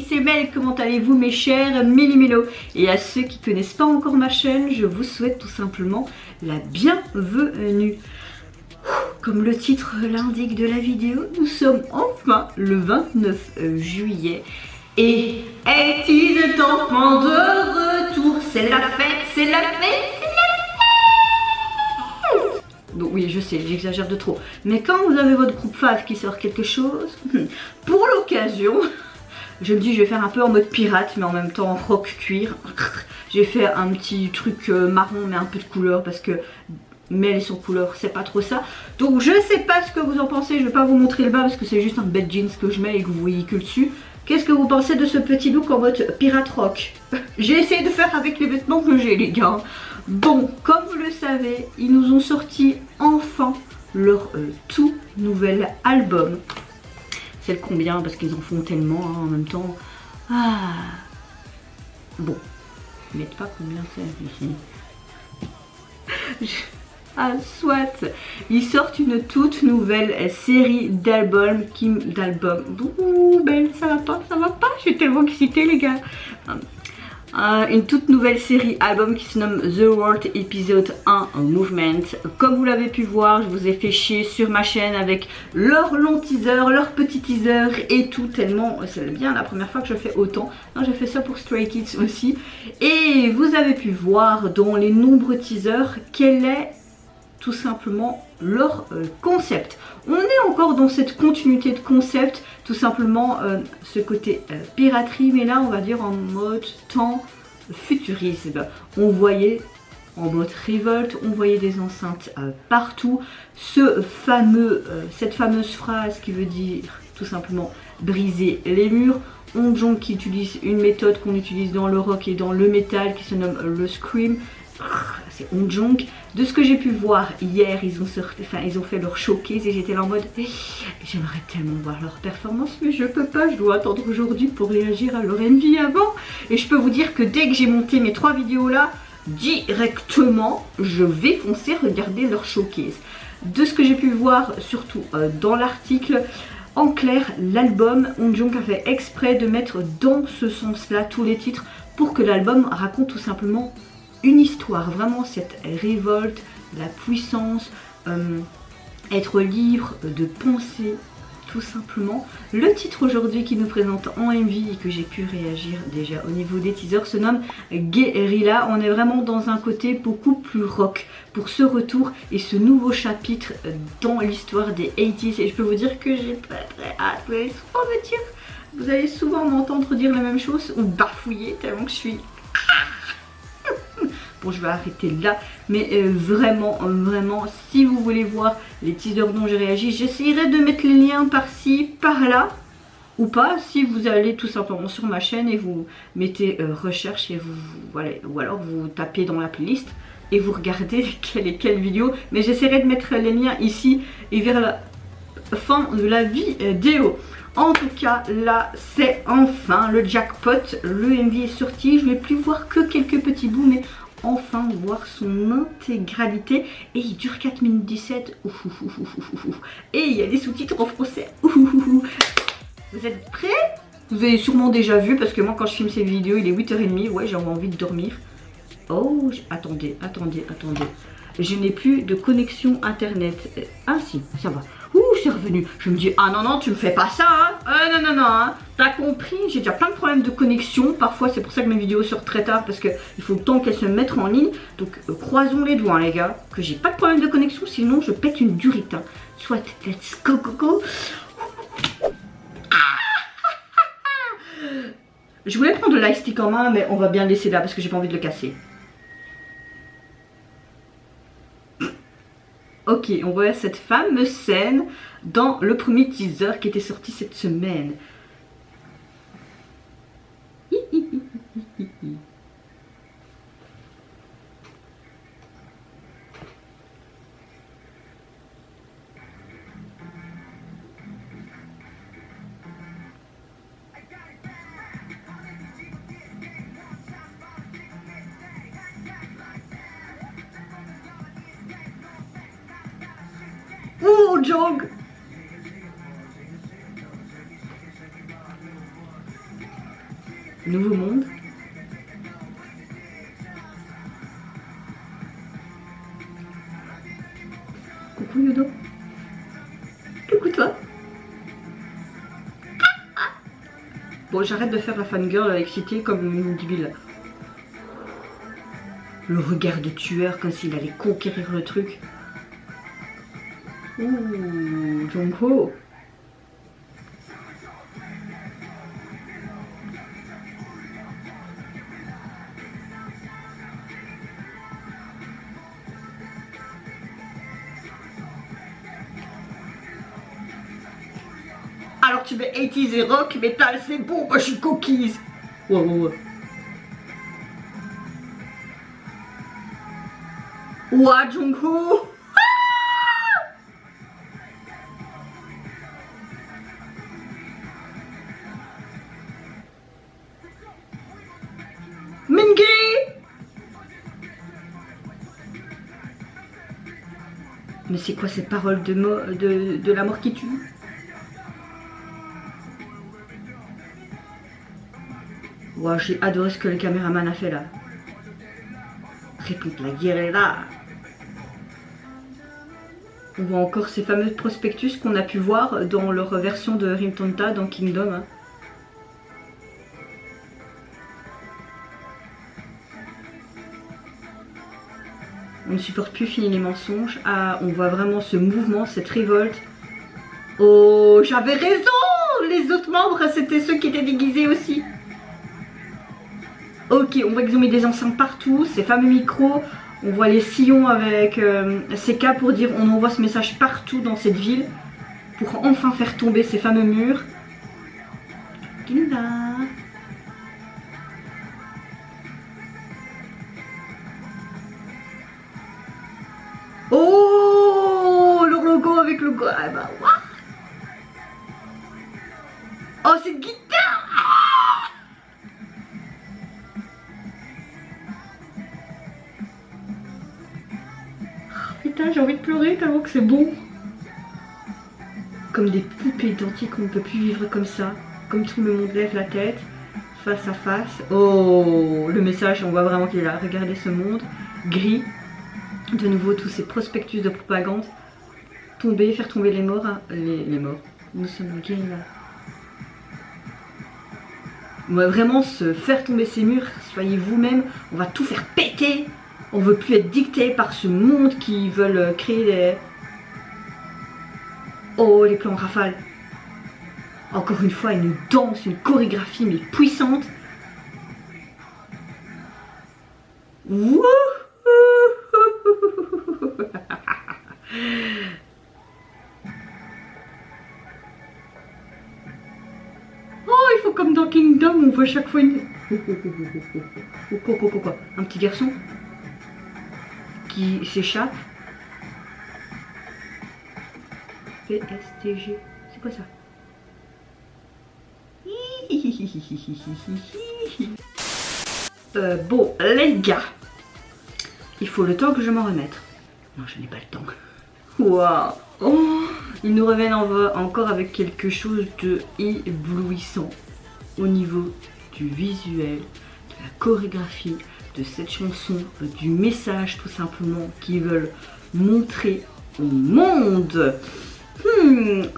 c'est Mel, comment allez-vous mes chers Méli-Mélo? Et à ceux qui connaissent pas encore ma chaîne, je vous souhaite tout simplement la bienvenue. Comme le titre l'indique de la vidéo, nous sommes enfin le 29 juillet et it is enfin de retour, c'est la fête, c'est la fête, c'est la fête. Donc oui, je sais, j'exagère de trop, mais quand vous avez votre groupe fave qui sort quelque chose, pour l'occasion, je me dis je vais faire un peu en mode pirate mais en même temps en rock cuir. J'ai fait un petit truc marron mais un peu de couleur parce que Mel et son couleur c'est pas trop ça. Donc je sais pas ce que vous en pensez, je vais pas vous montrer le bas parce que c'est juste un bête jeans que je mets et que vous voyez que le dessus. Qu'est-ce que vous pensez de ce petit look en mode pirate rock? J'ai essayé de faire avec les vêtements que j'ai les gars. Bon, comme vous le savez, ils nous ont sorti enfin leur tout nouvel album. C'est le combien parce qu'ils en font tellement hein, en même temps. Ah bon, ils mettent pas combien c'est ici. Ah soit, ils sortent une toute nouvelle série d'albums Ouh belle, ça va pas, je suis tellement excitée les gars. Une toute nouvelle série album qui se nomme The World Episode 1 Movement. Comme vous l'avez pu voir, je vous ai fait chier sur ma chaîne avec leur long teaser, leur petit teaser et tout, tellement c'est bien la première fois que je fais autant. Non, j'ai fait ça pour Stray Kids aussi. Et vous avez pu voir dans les nombreux teasers quel est tout simplement leur concept. On est encore dans cette continuité de concept, tout simplement ce côté piraterie, mais là on va dire en mode temps futurisme. On voyait en mode révolte, on voyait des enceintes partout, cette fameuse phrase qui veut dire tout simplement briser les murs. Onjong qui utilise une méthode qu'on utilise dans le rock et dans le métal qui se nomme le scream. C'est Onjong. De ce que j'ai pu voir hier, ils ont fait leur showcase et j'étais là en mode j'aimerais tellement voir leur performance mais je peux pas, je dois attendre aujourd'hui pour réagir à leur envie avant. Et je peux vous dire que dès que j'ai monté mes 3 vidéos là, directement je vais foncer regarder leur showcase. De ce que j'ai pu voir surtout dans l'article, en clair l'album, Onjong a fait exprès de mettre dans ce sens là tous les titres pour que l'album raconte tout simplement une histoire, vraiment cette révolte, la puissance, être libre de penser tout simplement. Le titre aujourd'hui qui nous présente en MV et que j'ai pu réagir déjà au niveau des teasers se nomme Guerrilla. On est vraiment dans un côté beaucoup plus rock pour ce retour et ce nouveau chapitre dans l'histoire des 80s et je peux vous dire que j'ai très hâte. Vous allez souvent m'entendre dire la même chose ou bafouiller tellement que je suis... Bon, je vais arrêter là, mais vraiment, si vous voulez voir les teasers dont j'ai réagi, j'essaierai de mettre les liens par-ci, par-là, ou pas, si vous allez tout simplement sur ma chaîne et vous mettez recherche et voilà, ou alors vous tapez dans la playlist et vous regardez quelle vidéo, mais j'essaierai de mettre les liens ici et vers la fin de la vidéo. En tout cas, là, c'est enfin le jackpot, le MV est sorti, je ne vais plus voir que quelques petits bouts, mais enfin voir son intégralité et il dure 4 minutes 17 et il y a des sous-titres en français. Vous êtes prêts? Vous avez sûrement déjà vu parce que moi quand je filme ces vidéos il est 8h30, ouais j'ai envie de dormir. Oh attendez, je n'ai plus de connexion internet. Ah si, ça va. Ouh, c'est revenu. Je me dis, ah non, tu me fais pas ça, hein. Non, hein. T'as compris, j'ai déjà plein de problèmes de connexion. Parfois, c'est pour ça que mes vidéos sortent très tard, parce qu'il faut le temps qu'elles se mettent en ligne. Donc, croisons les doigts, hein, les gars, que j'ai pas de problème de connexion, sinon je pète une durite. Hein. Soit, let's go. Je voulais prendre le light stick en main, mais on va bien le laisser là, parce que j'ai pas envie de le casser. Ok, on voit cette fameuse scène dans le premier teaser qui était sorti cette semaine. Ouh, Jog! Nouveau monde. Coucou Yodo. Coucou toi. Bon, j'arrête de faire la fangirl excitée comme une débile. Le regard de tueur comme s'il allait conquérir le truc. Ouh, Jongho. Alors tu mets 80s et rock, metal, c'est bon, moi je suis coquise. Ouais, ouais, ouais. Ouah, Jongho. Mingi. Mais c'est quoi ces paroles de la mort qui tue? Wow, j'ai adoré ce que le caméraman a fait là. Répète, la guerre est là. On voit encore ces fameux prospectus qu'on a pu voir dans leur version de Rim Tonta dans Kingdom. Hein. On ne supporte plus fini les mensonges. Ah, on voit vraiment ce mouvement, cette révolte. Oh, j'avais raison! Les autres membres, c'était ceux qui étaient déguisés aussi. Ok, on voit qu'ils ont mis des enceintes partout, ces fameux micros. On voit les sillons avec ces cas pour dire on envoie ce message partout dans cette ville. Pour enfin faire tomber ces fameux murs. Ginda. Oh, leur logo avec le... Ah bah, what? Oh, cette guitare! Ah, putain, j'ai envie de pleurer tellement que c'est bon. Comme des poupées identiques, on ne peut plus vivre comme ça. Comme tout le monde lève la tête, face à face. Oh, le message, on voit vraiment qu'il est là. Regardez ce monde gris. De nouveau, tous ces prospectus de propagande. Tomber, faire tomber les morts. Hein. Les morts. Nous sommes gays là. On va vraiment se faire tomber ces murs. Soyez vous-même. On va tout faire péter. On veut plus être dicté par ce monde qui veulent créer des... Oh, les plans en rafale. Encore une fois, une danse, une chorégraphie mais puissante. Wouhou. Oh, il faut comme dans Kingdom, on voit chaque fois une... Quoi. Un petit garçon qui s'échappe. PSTG, c'est quoi ça? Bon, les gars, il faut le temps que je m'en remette. Non, je n'ai pas le temps. Waouh! Oh, ils nous reviennent encore avec quelque chose de éblouissant au niveau du visuel, de la chorégraphie, de cette chanson, du message tout simplement qu'ils veulent montrer au monde.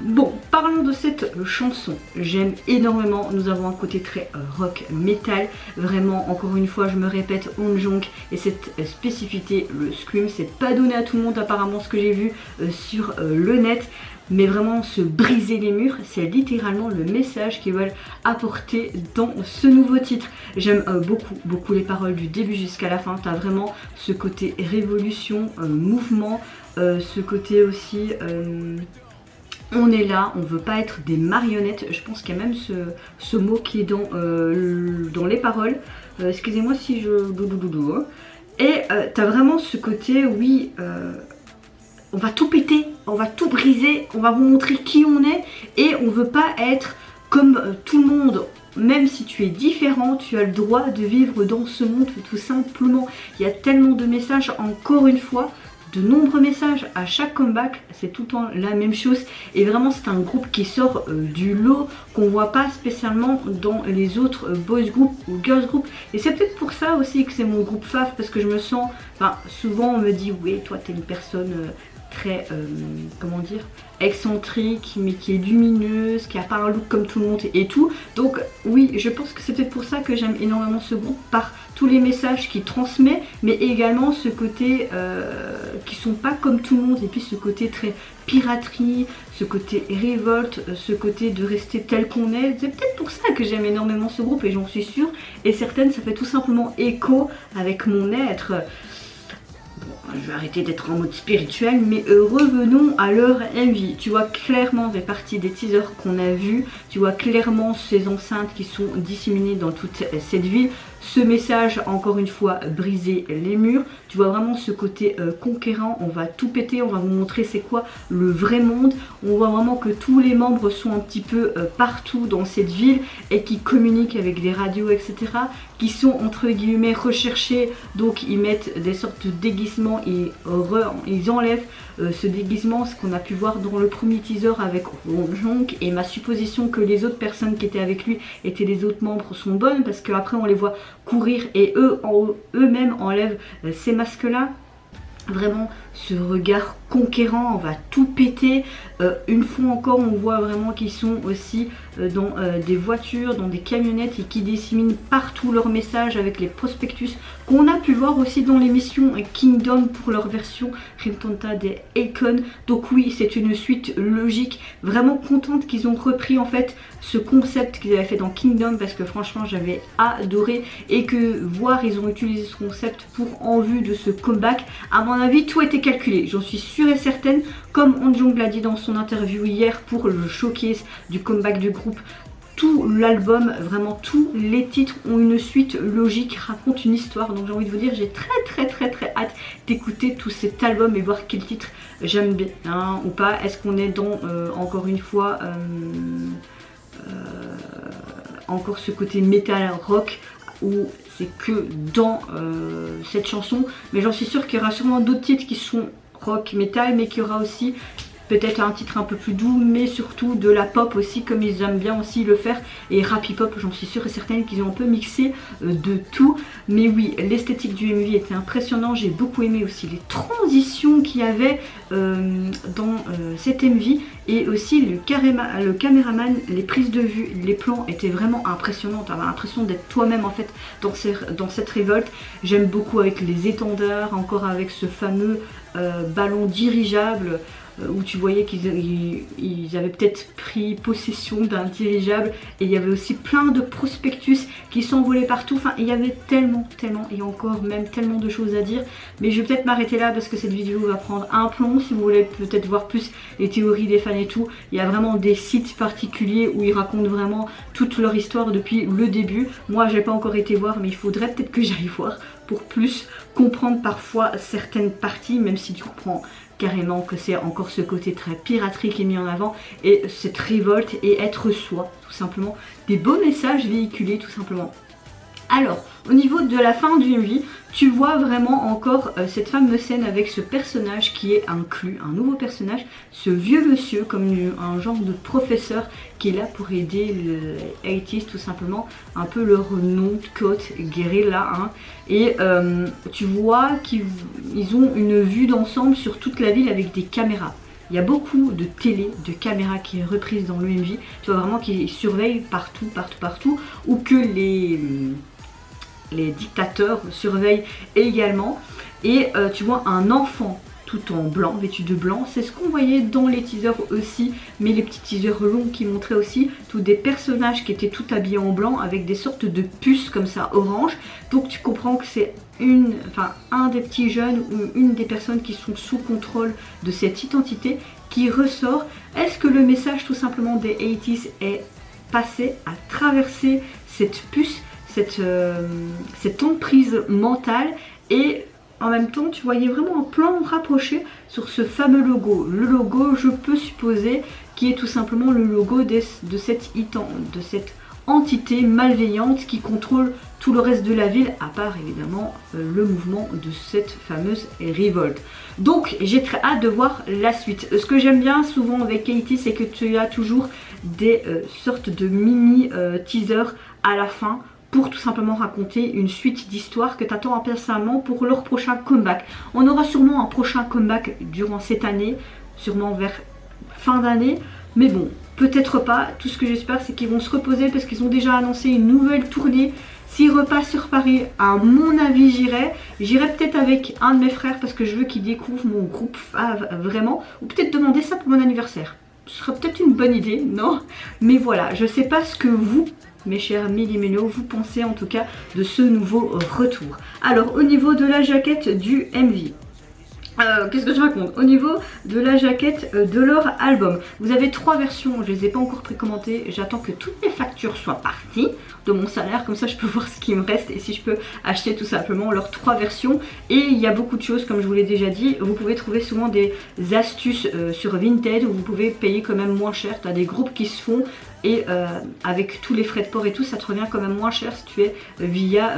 Bon, parlons de cette chanson. J'aime énormément. Nous avons un côté très rock metal. Vraiment, encore une fois, je me répète, Onjong et cette spécificité, le scream, c'est pas donné à tout le monde apparemment ce que j'ai vu sur le net. Mais vraiment, se briser les murs, c'est littéralement le message qu'ils veulent apporter dans ce nouveau titre. J'aime beaucoup les paroles du début jusqu'à la fin. T'as vraiment ce côté révolution, mouvement, ce côté aussi... on est là, on veut pas être des marionnettes. Je pense qu'il y a même ce mot qui est dans les paroles. Excusez-moi si je... Hein. Et t'as vraiment ce côté, oui, on va tout péter, on va tout briser, on va vous montrer qui on est. Et on veut pas être comme tout le monde. Même si tu es différent, tu as le droit de vivre dans ce monde tout simplement. Il y a tellement de messages, encore une fois, de nombreux messages à chaque comeback, c'est tout le temps la même chose et vraiment c'est un groupe qui sort du lot, qu'on voit pas spécialement dans les autres boys group ou girls group, et c'est peut-être pour ça aussi que c'est mon groupe fave, parce que je me sens, enfin souvent on me dit oui toi t'es une personne très, comment dire, excentrique, mais qui est lumineuse, qui a pas un look comme tout le monde et tout. Donc oui, je pense que c'est peut-être pour ça que j'aime énormément ce groupe, par tous les messages qu'il transmet, mais également ce côté qui sont pas comme tout le monde, et puis ce côté très piraterie, ce côté révolte, ce côté de rester tel qu'on est. C'est peut-être pour ça que j'aime énormément ce groupe, et j'en suis sûre et certaine, ça fait tout simplement écho avec mon être. Je vais arrêter d'être en mode spirituel, mais revenons à leur MV. Tu vois clairement des parties des teasers qu'on a vus, tu vois clairement ces enceintes qui sont disséminées dans toute cette ville. Ce message, encore une fois, briser les murs. Tu vois vraiment ce côté conquérant, on va tout péter, on va vous montrer c'est quoi le vrai monde. On voit vraiment que tous les membres sont un petit peu partout dans cette ville et qui communiquent avec des radios, etc. Qui sont entre guillemets recherchés, donc ils mettent des sortes de déguisements, ils enlèvent ce déguisement, ce qu'on a pu voir dans le premier teaser avec Wonjong, et ma supposition que les autres personnes qui étaient avec lui étaient les autres membres sont bonnes, parce qu'après on les voit courir et eux-mêmes enlèvent ces masques là. Vraiment ce regard conquérant, on va tout péter. Une fois encore on voit vraiment qu'ils sont aussi dans des voitures, dans des camionnettes, et qui disséminent partout leurs messages avec les prospectus qu'on a pu voir aussi dans l'émission Kingdom pour leur version Rimtonta des Akon. Donc oui, c'est une suite logique, vraiment contente qu'ils ont repris en fait ce concept qu'ils avaient fait dans Kingdom, parce que franchement j'avais adoré, et que voir ils ont utilisé ce concept pour en vue de ce comeback, à mon avis tout était calculé, j'en suis sûre et certaine, comme Wonjong l'a dit dans son interview hier pour le showcase du comeback du groupe. Tout l'album, vraiment tous les titres ont une suite logique, racontent une histoire, donc j'ai envie de vous dire, j'ai très hâte d'écouter tout cet album et voir quel titre j'aime bien ou pas. Est-ce qu'on est dans encore une fois encore ce côté metal rock, ou c'est que dans cette chanson, mais j'en suis sûre qu'il y aura sûrement d'autres titres qui sont rock metal, mais qu'il y aura aussi peut-être un titre un peu plus doux, mais surtout de la pop aussi, comme ils aiment bien aussi le faire, et rap hip-hop, j'en suis sûre et certaine qu'ils ont un peu mixé de tout. Mais oui, l'esthétique du MV était impressionnant, j'ai beaucoup aimé aussi les transitions qu'il y avait dans cet MV, et aussi le caméraman, les prises de vue, les plans étaient vraiment impressionnants, tu avais l'impression d'être toi-même en fait dans cette révolte. J'aime beaucoup avec les étendards, encore avec ce fameux ballon dirigeable, où tu voyais qu'ils avaient peut-être pris possession d'un dirigeable, et il y avait aussi plein de prospectus qui s'envolaient partout. Enfin, il y avait tellement et encore même tellement de choses à dire, mais je vais peut-être m'arrêter là parce que cette vidéo va prendre un plomb. Si vous voulez peut-être voir plus les théories des fans et tout, il y a vraiment des sites particuliers où ils racontent vraiment toute leur histoire depuis le début. Moi j'ai pas encore été voir, mais il faudrait peut-être que j'aille voir pour plus comprendre parfois certaines parties, même si tu comprends carrément que c'est encore ce côté très piraterie qui est mis en avant, et cette révolte et être soi, tout simplement, des beaux messages véhiculés tout simplement. Alors, au niveau de la fin du MV, tu vois vraiment encore cette fameuse scène avec ce personnage qui est inclus, un nouveau personnage, ce vieux monsieur comme un genre de professeur qui est là pour aider les 80s tout simplement, un peu leur nom de code guérilla, hein. Et tu vois qu'ils ont une vue d'ensemble sur toute la ville avec des caméras. Il y a beaucoup de télé, de caméras qui est reprise dans le MV, tu vois vraiment qu'ils surveillent partout, ou que les dictateurs surveillent également. Et tu vois un enfant tout en blanc, vêtu de blanc, c'est ce qu'on voyait dans les teasers aussi, mais les petits teasers longs qui montraient aussi tous des personnages qui étaient tout habillés en blanc avec des sortes de puces comme ça orange. Donc tu comprends que c'est un des petits jeunes ou une des personnes qui sont sous contrôle de cette identité qui ressort. Est-ce que le message tout simplement des 80s est passé à traverser cette puce, cette emprise mentale, et en même temps tu voyais vraiment un plan rapproché sur ce fameux logo. Le logo, je peux supposer, qui est tout simplement le logo de cette entité malveillante qui contrôle tout le reste de la ville, à part évidemment le mouvement de cette fameuse révolte. Donc j'ai très hâte de voir la suite. Ce que j'aime bien souvent avec Katie, c'est que tu as toujours des sortes de mini teasers à la fin pour tout simplement raconter une suite d'histoires que tu attends impatiemment pour leur prochain comeback. On aura sûrement un prochain comeback durant cette année, sûrement vers fin d'année, mais bon, peut-être pas. Tout ce que j'espère, c'est qu'ils vont se reposer parce qu'ils ont déjà annoncé une nouvelle tournée. S'ils repassent sur Paris, à mon avis, j'irai peut-être avec un de mes frères parce que je veux qu'il découvre mon groupe fave vraiment, ou peut-être demander ça pour mon anniversaire. Ce serait peut-être une bonne idée, non? Mais voilà, je sais pas ce que vous, mes chers Millimélo, vous pensez en tout cas de ce nouveau retour. Alors au niveau de la jaquette du MV, qu'est-ce que je raconte? Au niveau de la jaquette de leur album, vous avez 3 versions, je les ai pas encore précommandées, j'attends que toutes mes factures soient parties de mon salaire, comme ça je peux voir ce qui me reste et si je peux acheter tout simplement leurs 3 versions. Et il y a beaucoup de choses, comme je vous l'ai déjà dit, vous pouvez trouver souvent des astuces sur Vinted où vous pouvez payer quand même moins cher, tu as des groupes qui se font et avec tous les frais de port et tout, ça te revient quand même moins cher si tu es via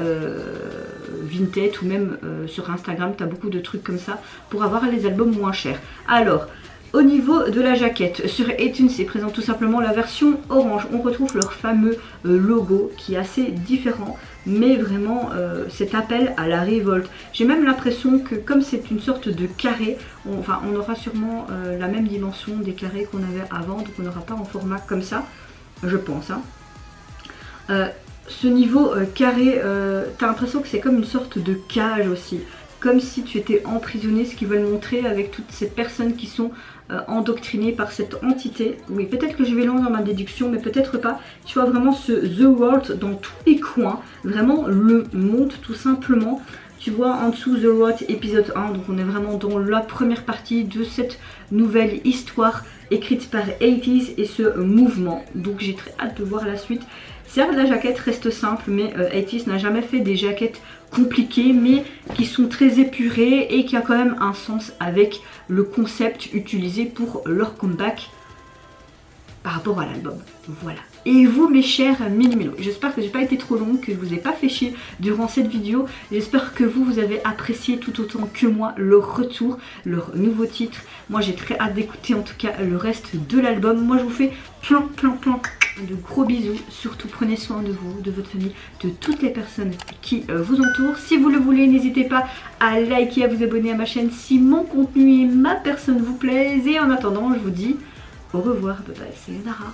Vinted ou même sur Instagram, tu as beaucoup de trucs comme ça pour avoir les albums moins chers. Alors, au niveau de la jaquette, sur iTunes, c'est présent tout simplement la version orange. On retrouve leur fameux logo qui est assez différent, mais vraiment cet appel à la révolte. J'ai même l'impression que comme c'est une sorte de carré, on aura sûrement la même dimension des carrés qu'on avait avant, donc on n'aura pas en format comme ça, je pense. Ce niveau carré, t'as l'impression que c'est comme une sorte de cage aussi. Comme si tu étais emprisonné, ce qu'ils veulent montrer avec toutes ces personnes qui sont endoctrinées par cette entité. Oui, peut-être que je vais loin dans ma déduction, mais peut-être pas. Tu vois vraiment ce The World dans tous les coins, vraiment le monde tout simplement. Tu vois en dessous The World épisode 1, donc on est vraiment dans la première partie de cette nouvelle histoire écrite par 80s et ce mouvement. Donc j'ai très hâte de voir la suite. Certes, la jaquette reste simple, mais 80s n'a jamais fait des jaquettes compliquées, mais qui sont très épurées et qui a quand même un sens avec le concept utilisé pour leur comeback par rapport à l'album. Voilà. Et vous, mes chers Millimélo, j'espère que j'ai pas été trop longue, que je vous ai pas fait chier durant cette vidéo. J'espère que vous avez apprécié tout autant que moi leur retour, leur nouveau titre. Moi j'ai très hâte d'écouter en tout cas le reste de l'album. Moi je vous fais plein de gros bisous. Surtout prenez soin de vous, de votre famille, de toutes les personnes qui vous entourent. Si vous le voulez, n'hésitez pas à liker, à vous abonner à ma chaîne si mon contenu et ma personne vous plaisent. Et en attendant, je vous dis au revoir, bye bye, c'est Nara.